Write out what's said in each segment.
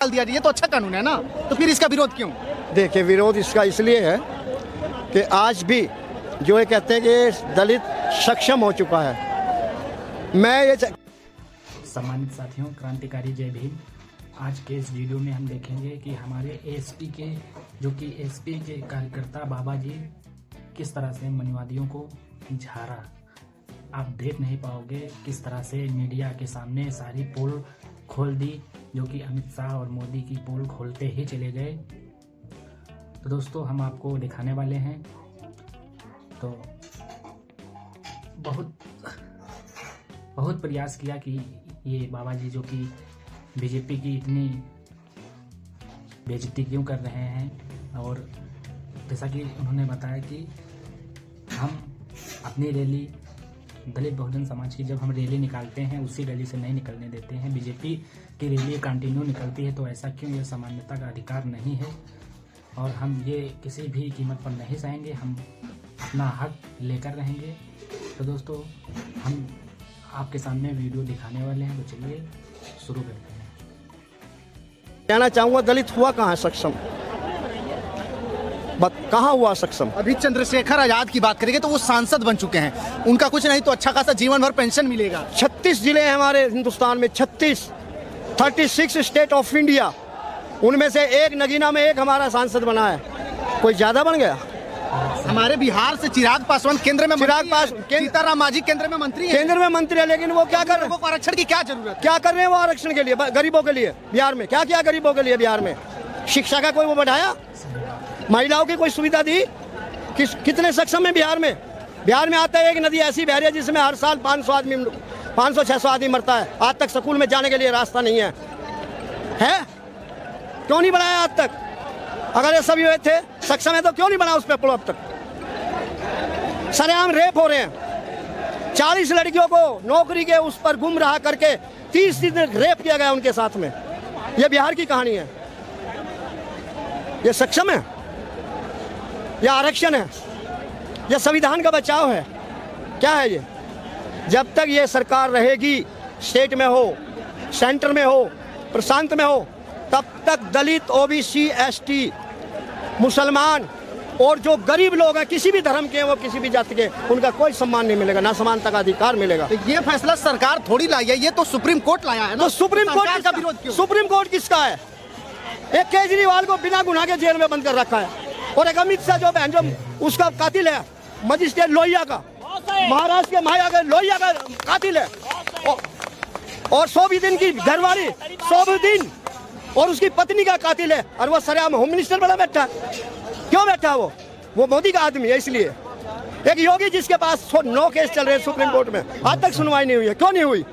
दिया जाए, ये तो अच्छा कानून है ना, तो फिर इसका विरोध क्यों? देखिए, विरोध इसका इसलिए है कि आज भी जो ये कहते हैं कि दलित सक्षम हो चुका है। मैं ये सम्मानित साथियों, क्रांतिकारी जय भीम। आज के इस वीडियो में हम देखेंगे कि हमारे एसपी के के कार्यकर्ता बाबा जी किस तरह से मनुवादियों को झाड़ा। आप देख नहीं पाओगे किस तरह से मीडिया के सामने सारी पोल खोल दी, जो कि अमित शाह और मोदी की पोल खोलते ही चले गए। तो दोस्तों, हम आपको दिखाने वाले हैं। तो बहुत प्रयास किया कि ये बाबा जी जो कि बीजेपी की इतनी बेइज्जती क्यों कर रहे हैं, और जैसा कि उन्होंने बताया कि हम अपनी रैली दलित बहुजन समाज की जब हम रैली निकालते हैं उसी रैली से नहीं निकलने देते हैं। बीजेपी की रैली कंटिन्यू निकलती है, तो ऐसा क्यों? यह सामान्यता का अधिकार नहीं है और हम ये किसी भी कीमत पर नहीं सहेंगे। हम अपना हक लेकर रहेंगे। तो दोस्तों, हम आपके सामने वीडियो दिखाने वाले हैं, तो चलिए शुरू करते हैं। कहना चाहूँगा, दलित हुआ कहाँ सक्षम? कहाँ हुआ सक्षम? अभी चंद्रशेखर आजाद की बात करेंगे तो वो सांसद बन चुके हैं, उनका कुछ नहीं तो अच्छा खासा जीवन भर पेंशन मिलेगा। 36 जिले हैं हमारे हिंदुस्तान में, 36 स्टेट ऑफ इंडिया, उनमें से एक नगीना में एक हमारा सांसद बना है। कोई ज्यादा बन गया? हमारे बिहार से चिराग पासवान केंद्र में सीताराम मांझी केंद्र में मंत्री है। केंद्र में मंत्री है, लेकिन वो क्या कर रहे हैं? आरक्षण की क्या जरूरत है? क्या कर रहे हैं वो आरक्षण के लिए, गरीबों के लिए? बिहार में क्या किया गरीबों के लिए? बिहार में शिक्षा का कोई वो बढ़ाया? महिलाओं की कोई सुविधा दी? कितने सक्षम है बिहार में? बिहार में आता है एक नदी ऐसी बह रही है जिसमें हर साल 500-600 आदमी मरता है। आज तक स्कूल में जाने के लिए रास्ता नहीं है। क्यों नहीं बनाया आज तक? अगर ये सभी थे सक्षम है तो क्यों नहीं बना उस पर पुल? अब तक सरेआम रेप हो रहे हैं। 40 लड़कियों को नौकरी के उस पर गुमराह करके 30 दिन रेप किया गया उनके साथ में। ये बिहार की कहानी है। ये सक्षम है? यह आरक्षण है? यह संविधान का बचाव है? क्या है ये? जब तक ये सरकार रहेगी, स्टेट में हो, सेंटर में हो, प्रशांत में हो, तब तक दलित, ओबीसी, एसटी, मुसलमान और जो गरीब लोग हैं, किसी भी धर्म के, वो किसी भी जाति के, उनका कोई सम्मान नहीं मिलेगा, ना समानता का अधिकार मिलेगा। तो ये फैसला सरकार थोड़ी लाई है, ये तो सुप्रीम कोर्ट लाया है ना। तो सुप्रीम कोर्ट का विरोध क्यों? सुप्रीम कोर्ट किसका है? एक केजरीवाल को बिना गुनाह के जेल में बंद कर रखा है, और एक अमित शाह जो उसका कातिल है, मजिस्ट्रेट लोहिया का, महाराष्ट्र के माया के लोहिया का कातिल है, और 100 दिन की घरवाली, 100 दिन, और उसकी पत्नी का कातिल है, और वो सरेआम होम मिनिस्टर बना बैठा। क्यों बैठा? वो मोदी का आदमी है। इसलिए एक योगी जिसके पास 9 केस चल रहे हैं सुप्रीम कोर्ट में, आज तक सुनवाई नहीं हुई है। क्यों नहीं हुई?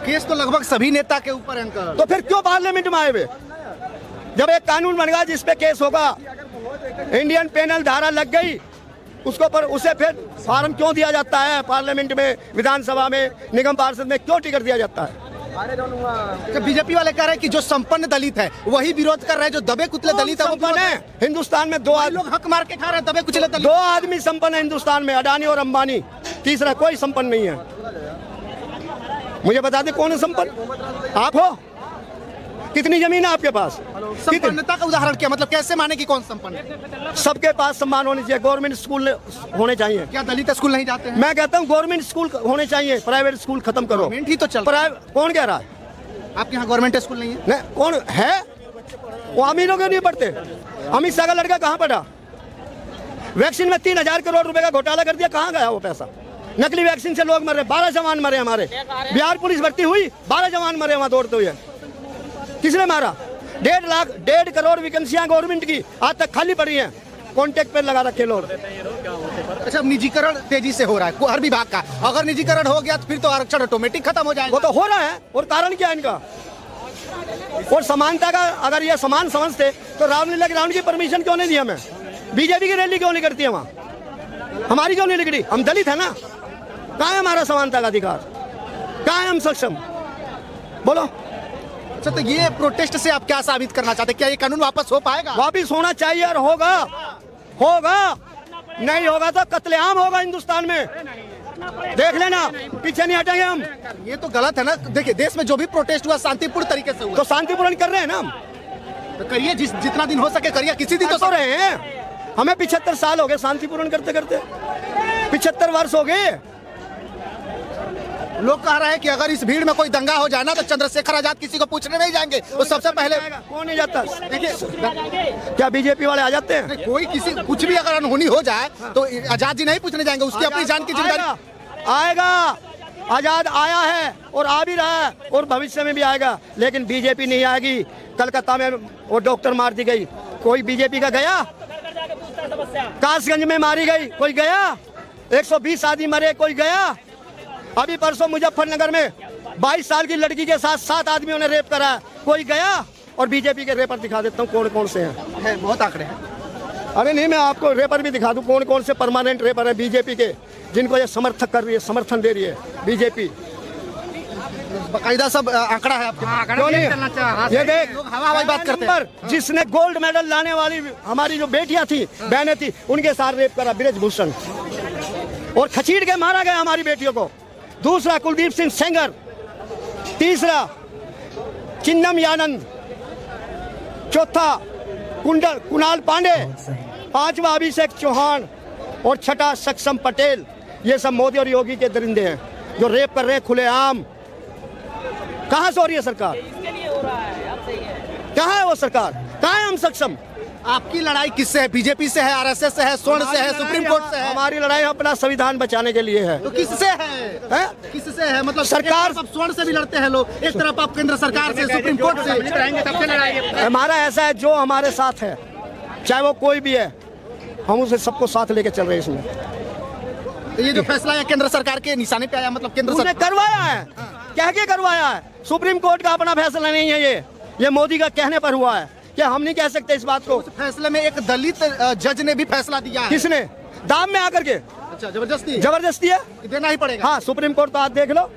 केस तो लगभग सभी नेता के ऊपर है। तो फिर क्यों पार्लियामेंट में आए हुए? जब एक कानून बन गया जिस पे केस होगा, इंडियन पेनल धारा लग गई उसको, पर उसे फिर फार्म क्यों दिया जाता है? पार्लियामेंट में, विधानसभा में, निगम पार्षद में क्यों टिकट दिया जाता है? बीजेपी वाले कह रहे हैं कि जो संपन्न दलित है वही विरोध कर रहे हैं, जो दबे कुचले दलित है वो संपन्न है। हिंदुस्तान में 2 लोग हक मार के खा रहे हैं, दबे कुचले दलित। 2 आदमी संपन्न है हिंदुस्तान में, अडानी और अंबानी, तीसरा कोई संपन्न नहीं है। मुझे बता दे कौन है संपन्न? आप हो? कितनी जमीन है आपके पास? संपन्नता का उदाहरण क्या? मतलब कैसे माने कि कौन संपन्न है? सबके पास सम्मान होने चाहिए। गवर्नमेंट स्कूल होने चाहिए। क्या दलित स्कूल नहीं जाते हैं? मैं कहता हूँ गवर्नमेंट स्कूल होने चाहिए, प्राइवेट स्कूल खत्म करो। गवर्नमेंट ही तो चल। कौन कह रहा है? आपके यहाँ गवर्नमेंट स्कूल नहीं है? नहीं, कौन है? वो अमीरों के नहीं पढ़ते। अमित शाह का लड़का कहाँ पढ़ा? वैक्सीन में 3000 करोड़ रुपए का घोटाला कर दिया, कहाँ गया वो पैसा? नकली वैक्सीन से लोग मर रहे, 12 जवान मरे हमारे। बिहार पुलिस भर्ती हुई, 12 जवान मरे वहां दौड़ते हुए। किसने मारा? 1.5 करोड़ वैकेंसियां गवर्नमेंट की आज तक खाली पड़ी हैं, कॉन्ट्रैक्ट पे लगा रखे लोग। अच्छा, निजीकरण तेजी से हो रहा है हर विभाग का। अगर निजीकरण हो गया तो फिर तो आरक्षण ऑटोमेटिक खत्म हो जाएगा। वो तो हो रहा है, और कारण क्या है इनका? और समानता का अगर ये समान समझते तो रामलीला ग्राउंड की परमिशन क्यों नहीं दी हमें? बीजेपी की रैली क्यों नहीं करती है वहाँ? हमारी क्यों नहीं निकली? हम दलित है ना। कहाँ है हमारा समानता का अधिकार? कहाँ है हम सक्षम? बोलो। अच्छा, तो ये प्रोटेस्ट से आप क्या साबित करना चाहते हैं? क्या ये कानून वापस हो पाएगा? वापस होना चाहिए, और होगा। नहीं होगा तो कत्लेआम होगा हिंदुस्तान में। देख लेना, पीछे नहीं हटेंगे हम। ये तो गलत है ना। देखिए, देश में जो भी प्रोटेस्ट हुआ शांतिपूर्ण तरीके से हुआ, तो शांतिपूर्ण कर रहे हैं ना हम, तो करिए, जितना दिन हो सके करिए। किसी दिन तो रहे हैं। हमें 75 साल हो गए शांतिपूर्ण करते करते, 75 वर्ष हो गए। लोग कह रहे हैं कि अगर इस भीड़ में कोई दंगा हो जाए ना तो चंद्रशेखर आजाद किसी को पूछने नहीं जाएंगे, वो सबसे पहले। कौन नहीं जाता? देखिए, क्या बीजेपी वाले आ जाते हैं? कोई किसी कुछ भी अगर अनहोनी हो जाए तो आजाद जी नहीं पूछने जाएंगे, उसकी अपनी जान की जिम्मेदारी। आएगा, आजाद आया है और आ भी रहा है और भविष्य में भी आएगा, लेकिन बीजेपी नहीं आएगी। कलकत्ता में वो डॉक्टर मार दी गई, कोई बीजेपी का गया? कासगंज में मारी गई, कोई गया? 120 आदमी मरे, कोई गया? अभी परसों मुजफ्फरनगर में 22 साल की लड़की के साथ 7 आदमियों ने रेप करा, कोई गया? और बीजेपी के रेपर दिखा देता हूँ कौन कौन से हैं। बहुत आंकड़े हैं। अरे नहीं, मैं आपको रेपर भी दिखा दूं कौन कौन से परमानेंट रेपर है बीजेपी के, जिनको ये समर्थक कर रही है, समर्थन दे रही है बीजेपी। बकायदा सब आंकड़ा है आपके। क्यों नहीं? ये देख, हवा बात करते हैं। जिसने गोल्ड मेडल लाने वाली हमारी जो बेटियां थी, बहनें थी, उनके साथ रेप करा ब्रिजभूषण, और खचीड़ के मारा गया हमारी बेटियों को। दूसरा कुलदीप सिंह सेंगर, तीसरा चिन्नम यानंद, चौथा कुणाल पांडे, पांचवा अभिषेक चौहान और छठा सक्षम पटेल। ये सब मोदी और योगी के दरिंदे हैं जो रेप कर रहे हैं खुलेआम। कहाँ से हो रही है सरकार? कहाँ है वो सरकार? कहाँ है हम सक्षम? आपकी लड़ाई किससे है? बीजेपी से है, आरएसएस से है, स्वर्ण से है, सुप्रीम कोर्ट से है? हमारी लड़ाई अपना संविधान बचाने के लिए है। तो किससे है? किससे है? मतलब सरकार, अब स्वर्ण से भी लड़ते हैं लोग, एक तरफ आप केंद्र सरकार से, सुप्रीम कोर्ट से। हमारा ऐसा है, जो हमारे साथ है चाहे वो कोई भी है, हम उसे सबको साथ लेके चल रहे हैं इसमें। तो ये जो फैसला है केंद्र सरकार के निशाने पे आया, मतलब केंद्र सरकार करवाया है, कह के करवाया है। सुप्रीम कोर्ट का अपना फैसला नहीं है, ये मोदी का कहने पर हुआ है। क्या हम नहीं कह सकते इस बात को? उस फैसले में एक दलित जज ने भी फैसला दिया है। किसने? दाम में आकर के। अच्छा, जबरदस्ती? जबरदस्ती है, देना ही पड़ेगा। हाँ, सुप्रीम कोर्ट तो आज देख लो,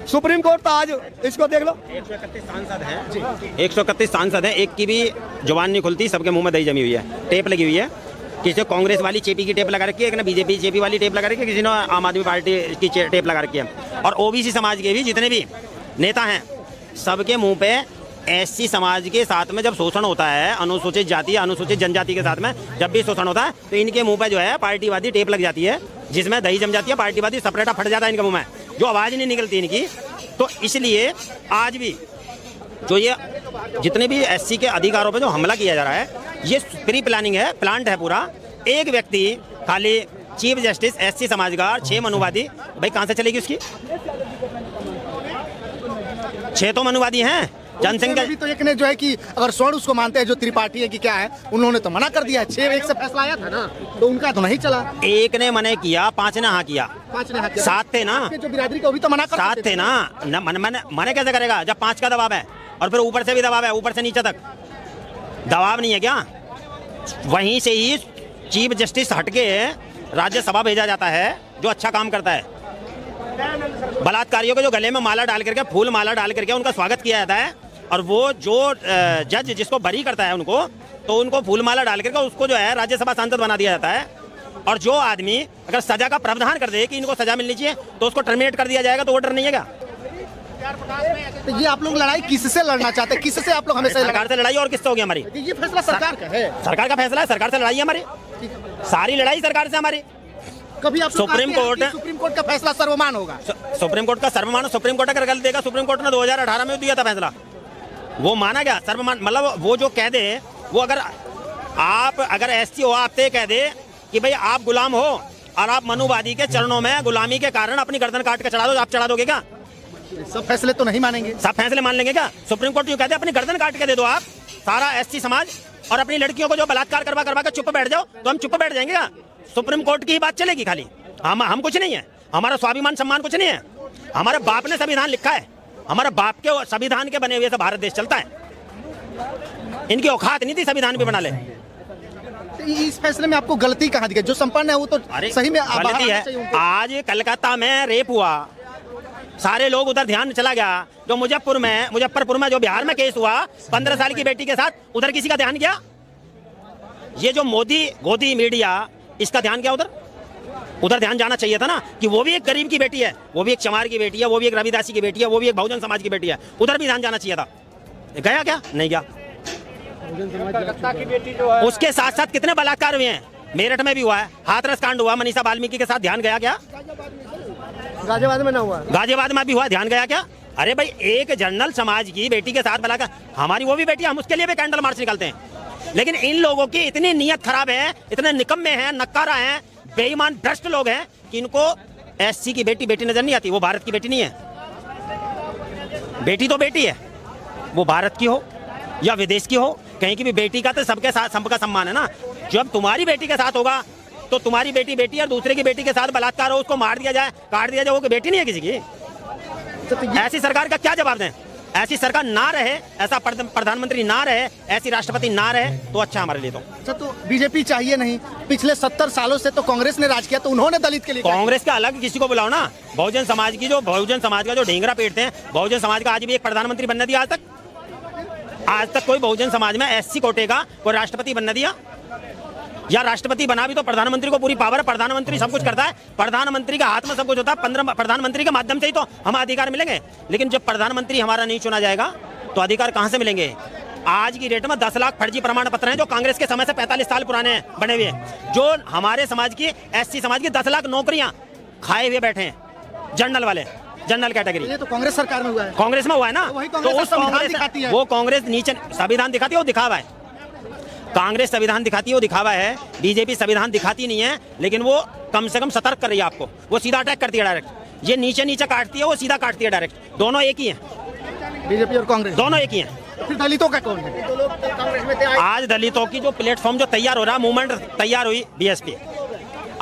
सुप्रीम कोर्ट तो आज इसको देख लो। 131 सांसद हैं, 131 सांसद हैं, एक की भी जुबान नहीं खुलती, सबके मुंह में दही जमी हुई है, टेप लगी हुई है। किसी को कांग्रेस वाली चेपी की टेप लगा रखी है, एक ने बीजेपी चेपी वाली टेप लगा रखी है, किसी ने आम आदमी पार्टी की टेप लगा रखी है। और ओबीसी समाज के भी जितने भी नेता हैं, सबके मुंह पे एससी समाज के साथ में जब शोषण होता है, अनुसूचित जाति अनुसूचित जनजाति के साथ में जब भी शोषण होता है, तो इनके मुंह पे जो है पार्टीवादी टेप लग जाती है, जिसमें दही जम जाती है, पार्टीवादी सपरेटा फट जाता है इनके मुंह में, जो आवाज़ नहीं निकलती इनकी। तो इसलिए आज भी जो ये जितने भी एससी के अधिकारों पे जो हमला किया जा रहा है, ये प्री प्लानिंग है, प्लांट है पूरा। एक व्यक्ति खाली चीफ जस्टिस एससी समाज का 6 मनुवादी, भाई कहाँ से चलेगी उसकी? 6 तो मनुवादी हैं, जनसंख्या तो एक ने जो है कि अगर स्वर्ण उसको मानते हैं, जो त्रिपाठी है कि क्या है, उन्होंने तो मना कर दिया है। 6-1 से फैसला आया था ना, तो उनका तो नहीं चला। एक ने मना किया, 5 ने हाँ किया, 5 ने हाँ किया। 7 थे ना, जो बिरादरी को भी तो मना कर 7 थे ना। मना कैसे करेगा जब 5 का दबाव है, और फिर ऊपर से भी दबाव है, ऊपर से नीचे तक दबाव नहीं है क्या? वहीं से ही चीफ जस्टिस हटके राज्यसभा भेजा जाता है, जो अच्छा काम करता है। बलात्कारियों के जो गले में माला डाल करके, फूल माला डाल करके उनका स्वागत किया जाता है, और वो जो जज जिसको बरी करता है उनको, तो उनको फूल माला डाल करके उसको जो है राज्यसभा सांसद बना दिया जाता है। और जो आदमी अगर सजा का प्रावधान कर दे कि इनको सजा मिलनी चाहिए, तो उसको टर्मिनेट कर दिया जाएगा, तो वो डर नहीं है क्या? तो ये आप लोग लड़ाई किससे लड़ना चाहते हैं? किससे आप लोग हमेशा? सरकार से लड़ाई और किससे होगी हमारी? ये फैसला सरकार का है, सरकार का फैसला है, सरकार से लड़ाई है हमारी, सारी लड़ाई सरकार से हमारी। कभी आप सुप्रीम कोर्ट का फैसला सर्वमान होगा? सुप्रीम कोर्ट का सर्वमान, सुप्रीम कोर्ट अगर गलत देगा, सुप्रीम कोर्ट ने 2018 में दिया था फैसला, वो माना गया सर्वमान। मतलब वो जो कह दे, वो अगर एससी हो, आप कह दे कि भाई आप गुलाम हो और आप मनुवादी के चरणों में गुलामी के कारण अपनी गर्दन काट के चढ़ा दो, आप चढ़ा दोगे क्या? सब फैसले तो नहीं मानेंगे। सब फैसले मान लेंगे क्या? सुप्रीम कोर्ट यूं कहते अपनी गर्दन काट के दे दो आप, सारा एससी समाज, और अपनी लड़कियों को जो बलात्कार करवा के चुप बैठ जाओ, तो हम चुप बैठ जाएंगे क्या? सुप्रीम कोर्ट की ही बात चलेगी खाली? हम कुछ नहीं है, हमारा स्वाभिमान सम्मान कुछ नहीं है। हमारे बाप ने संविधान लिखा है, हमारे बाप के संविधान के बने हुए से भारत देश चलता है। इनकी औकात नहीं थी संविधान भी बना ले। इस फैसले में आपको गलती कहाँ दिखी? जो संपन्न है वो तो सही में गलती है। आज कलकत्ता में रेप हुआ, सारे लोग उधर ध्यान चला गया। जो मुजफ्फरपुर में जो बिहार में केस हुआ 15 साल की बेटी के साथ, उधर किसी का ध्यान गया? ये जो मोदी गोदी मीडिया, इसका ध्यान क्या उधर? उधर ध्यान जाना चाहिए था ना कि वो भी एक गरीब की बेटी है, वो भी एक चमार की बेटी है, वो भी एक रविदासी की बेटी है, वो भी एक बहुजन समाज की बेटी है। उधर भी ध्यान जाना चाहिए था। गया क्या? नहीं गया। उसके साथ साथ कितने बलात्कार हुए हैं? मेरठ में भी हुआ है, हाथरस कांड हुआ, मनीषा वाल्मीकि के साथ, ध्यान गया क्या? गाजियाबाद में ना हुआ, गाजियाबाद में भी हुआ, ध्यान गया क्या? अरे भाई, एक जनरल समाज की बेटी के साथ बलात्कार, हमारी वो भी बेटी, हम उसके लिए भी कैंडल मार्च निकालते हैं। लेकिन इन लोगों की इतनी नीयत खराब है, इतने निकम्मे हैं, नक्कारा हैं, बेईमान भ्रष्ट लोग हैं कि इनको एससी की बेटी बेटी नजर नहीं आती। वो भारत की बेटी नहीं है। बेटी तो बेटी है, वो भारत की हो या विदेश की हो, कहीं की भी बेटी का तो सबके साथ सबका सम्मान है ना। जब तुम्हारी बेटी के साथ होगा तो तुम्हारी बेटी बेटी और दूसरे की बेटी के साथ बलात्कार हो, उसको मार दिया जाए, काट दिया जाए, वो बेटी नहीं है किसी की। ऐसी सरकार का क्या जवाब दें? ऐसी सरकार ना रहे, ऐसा प्रधानमंत्री ना रहे, ऐसी राष्ट्रपति ना रहे तो अच्छा हमारे लिए। तो अच्छा, तो बीजेपी चाहिए नहीं? पिछले 70 सालों से तो कांग्रेस ने राज किया, तो उन्होंने दलित के लिए कांग्रेस का अलग किसी को बुलाओ ना। बहुजन समाज का जो ढींगरा पीटते हैं, बहुजन समाज का आज भी एक प्रधानमंत्री बनने दिया? आज तक कोई बहुजन समाज में एससी कोटे का कोई राष्ट्रपति बनने दिया? या राष्ट्रपति बना भी तो प्रधानमंत्री को पूरी पावर है, प्रधानमंत्री सब कुछ करता है, प्रधानमंत्री के हाथ में सब कुछ होता है, प्रधानमंत्री के माध्यम से ही तो हमें अधिकार मिलेंगे। लेकिन जब प्रधानमंत्री हमारा नहीं चुना जाएगा तो अधिकार कहां से मिलेंगे? आज की डेट में 10 लाख फर्जी प्रमाण पत्र हैं जो कांग्रेस के समय से 45 साल पुराने बने हुए हैं। जो हमारे समाज की, एससी समाज की 10 लाख नौकरियां खाए हुए बैठे हैं, जनरल वाले, जनरल कैटेगरी। ये तो कांग्रेस सरकार में हुआ है। कांग्रेस में हुआ है ना, तो उस कांग्रेस दिखाती है। वो कांग्रेस नीचे संविधान दिखाती है, वो दिखावा है। कांग्रेस संविधान दिखाती है, वो दिखावा है। बीजेपी संविधान दिखाती नहीं है, लेकिन वो कम से कम सतर्क कर रही है आपको। वो सीधा अटैक करती है डायरेक्ट। ये नीचे नीचे काटती है, वो सीधा काटती है डायरेक्ट। दोनों एक ही हैं, बीजेपी और कांग्रेस दोनों एक ही हैं। फिर दलितों का कौन है? आज दलितों की जो प्लेटफॉर्म जो तैयार हो रहा है, मूवमेंट तैयार हुई बीएसपी,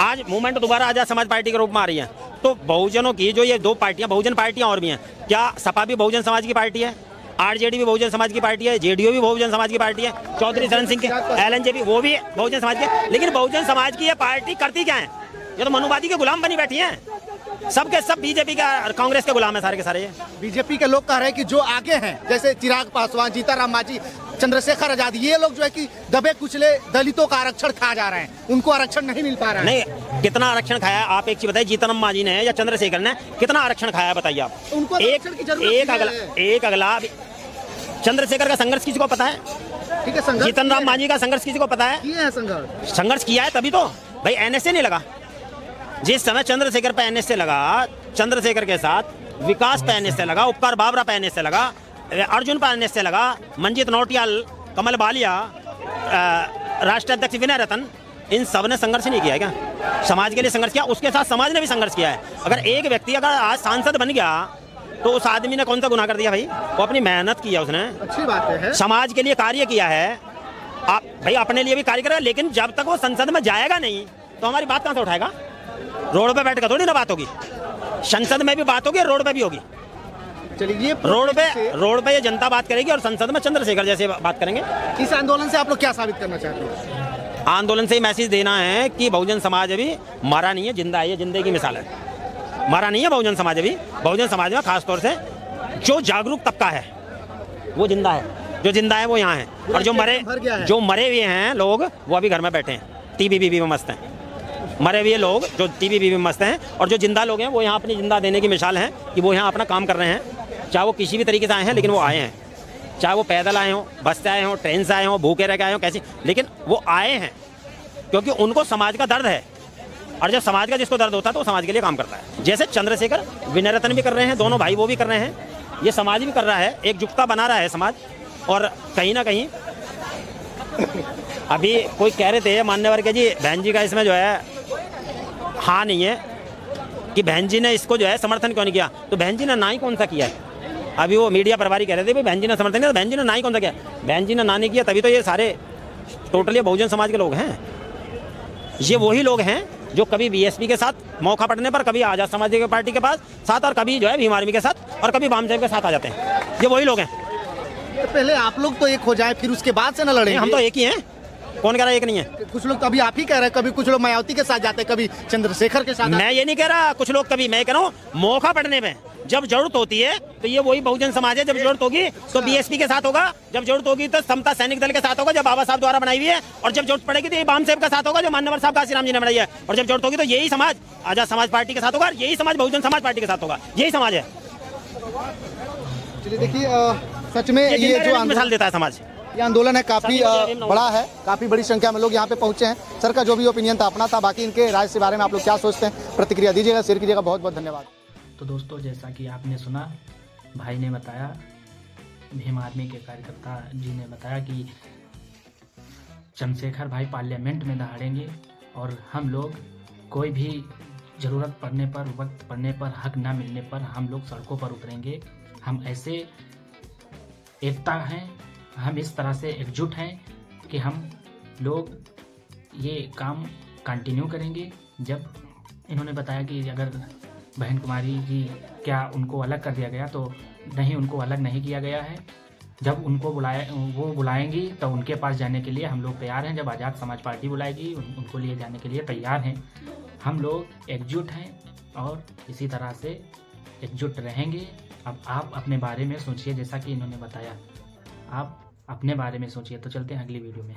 आज मूवमेंट दोबारा आजाद समाज पार्टी के रूप में आ रही है। तो बहुजनों की जो ये दो पार्टियां, बहुजन पार्टियां और भी हैं, क्या सपा भी बहुजन समाज की पार्टी है? आरजेडी भी बहुजन समाज की पार्टी है, जेडीयू भी बहुजन समाज की पार्टी है, चौधरी चरण सिंह के एलएनजे भी, वो भी बहुजन समाज के। लेकिन बहुजन समाज की ये पार्टी करती क्या है? ये तो मनुवादी के गुलाम बनी बैठी हैं। सबके सब बीजेपी का, कांग्रेस के गुलाम है सारे के सारे। बीजेपी के लोग कह रहे हैं कि जो आगे हैं, जैसे चिराग पासवान, जीताराम मांझी, चंद्रशेखर आजाद, ये लोग जो है कि दबे कुचले दलितों का आरक्षण खा जा रहे हैं, उनको आरक्षण नहीं मिल पा रहा है। नहीं, कितना आरक्षण खाया? आप एक चीज बताइए, जीतनराम मांझी ने या चंद्रशेखर ने कितना आरक्षण खाया बताइए आप? उनको एक अगला चंद्रशेखर का संघर्ष किसी को पता है? ठीक है, संघर्ष जीतनराम मांझी का संघर्ष किसी को पता है? किया है संघर्ष किया है, तभी तो भाई एनएसए नहीं लगा। जिस समय चंद्रशेखर पे एनएसए लगा, चंद्रशेखर के साथ विकास पे एनएसए लगा, उपकार बाबरा पे एनएसए लगा, अर्जुन पे एनएसए लगा, मंजीत नौटियाल, कमल बालिया, राष्ट्रीय अध्यक्ष विनय रतन, इन सब ने संघर्ष नहीं किया क्या? समाज के लिए संघर्ष किया, उसके साथ समाज ने भी संघर्ष किया है। अगर एक व्यक्ति अगर आज सांसद बन गया तो उस आदमी ने कौन सा गुनाह कर दिया भाई? वो अपनी मेहनत किया, उसने अच्छी बात है, समाज के लिए कार्य किया है। आप भाई अपने लिए भी कार्य करेगा, लेकिन जब तक वो संसद में जाएगा नहीं तो हमारी बात कहां से उठाएगा? रोड पे बैठ कर थोड़ी ना बात होगी, संसद में भी बात होगी, रोड पे भी होगी। चलिए, रोड पे ये जनता बात करेगी और संसद में चंद्रशेखर जैसे बात करेंगे। इस आंदोलन से आप लोग क्या साबित करना चाहते हैं? आंदोलन से मैसेज देना है कि बहुजन समाज अभी मरा नहीं है, जिंदा है। ये जिंदगी की मिसाल है, मरा नहीं है बहुजन समाज अभी। बहुजन समाज में खासतौर से जो जागरूक तबका है वो जिंदा है, जो जिंदा है वो यहाँ है, और जो मरे हुए हैं लोग वो अभी घर में बैठे हैं, टीवी बीवी में मस्त हैं। मरे हुए लोग जो टीवी बीवी में मस्त हैं, और जो जिंदा लोग हैं वो यहाँ अपनी जिंदा देने की मिसाल है कि वो यहाँ अपना काम कर रहे हैं। चाहे वो किसी भी तरीके से आए हैं, लेकिन वो आए हैं। चाहे वो पैदल आए हों, बस से आए हों, ट्रेन से आए हों, भूखे रह के आए हों, कैसी, लेकिन वो आए हैं क्योंकि उनको समाज का दर्द है। और जब समाज का जिसको दर्द होता है तो वो समाज के लिए काम करता है। जैसे चंद्रशेखर, विनय रतन भी कर रहे हैं, दोनों भाई वो भी कर रहे हैं, ये समाज भी कर रहा है, एकजुटता बना रहा है समाज। और कहीं ना कहीं अभी कोई कह रहे थे मान्यवर के जी, बहन जी का इसमें जो है हाँ नहीं है कि बहन जी ने इसको जो है समर्थन क्यों नहीं किया, तो बहन जी ने ना ही कौन सा किया है। अभी वो मीडिया प्रभारी कह रहे थे बहन जी ने समर्थन किया, तो बहन जी ने ना ही कौन सा किया। बहन जी ने ना नहीं किया, तभी तो ये सारे टोटली बहुजन समाज के लोग हैं। ये वही लोग हैं जो कभी बीएसपी के साथ मौका पड़ने पर, कभी आजाद समाज पार्टी के पास साथ, और कभी जो है भीम आर्मी के साथ, और कभी वामदेव के साथ आ जाते हैं। ये वही लोग हैं। तो पहले आप लोग तो एक हो जाए, फिर उसके बाद से न लड़ेंगे। हम तो एक ही हैं, कौन कह रहा है एक नहीं है? कुछ लोग तो अभी आप ही कह रहे हैं, कभी कुछ लोग मायावती के साथ जाते हैं, कभी चंद्रशेखर के साथ। मैं ये नहीं कह रहा कुछ लोग कभी, मैं कह रहा हूँ मौका पड़ने में जब जरूरत होती है तो ये वही बहुजन समाज है, जब जरूरत होगी तो बीएसपी के साथ होगा, जब जरूरत होगी तो समता सैनिक दल के साथ होगा, जब बाबा साहब द्वारा बनाई हुई है, और जब जरूरत पड़ेगी तो ये बाम साहब का साथ होगा, जो मान्यवर साहब काशीराम जी ने बनाई है, और जब जरूरत होगी तो यही समाज आजाद समाज पार्टी के साथ होगा, यही समाज बहुजन समाज पार्टी के साथ होगा, यही समाज है। चलिए देखिए, सच में ये जो मिसाल देता है समाज, ये आंदोलन है काफी बड़ा है, काफी बड़ी संख्या में लोग यहाँ पे पहुंचे हैं। सर का जो भी ओपिनियन था अपना था, बाकी इनके राय के बारे में आप लोग क्या सोचते हैं, प्रतिक्रिया दीजिएगा, शेयर कीजिएगा। बहुत बहुत धन्यवाद। तो दोस्तों, जैसा कि आपने सुना, भाई ने बताया, भीम आर्मी के कार्यकर्ता जी ने बताया कि चंद्रशेखर भाई पार्लियामेंट में दहाड़ेंगे और हम लोग कोई भी ज़रूरत पड़ने पर, वक्त पड़ने पर, हक ना मिलने पर हम लोग सड़कों पर उतरेंगे। हम ऐसे एकता हैं, हम इस तरह से एकजुट हैं कि हम लोग ये काम कंटिन्यू करेंगे। जब इन्होंने बताया कि अगर बहन कुमारी जी क्या उनको अलग कर दिया गया, तो नहीं, उनको अलग नहीं किया गया है। जब उनको वो बुलाएंगी तो उनके पास जाने के लिए हम लोग तैयार हैं। जब आज़ाद समाज पार्टी बुलाएगी उनको लिए जाने के लिए तैयार हैं। हम लोग एकजुट हैं और इसी तरह से एकजुट रहेंगे। अब आप अपने बारे में सोचिए, जैसा कि इन्होंने बताया, आप अपने बारे में सोचिए। तो चलते हैं अगली वीडियो में।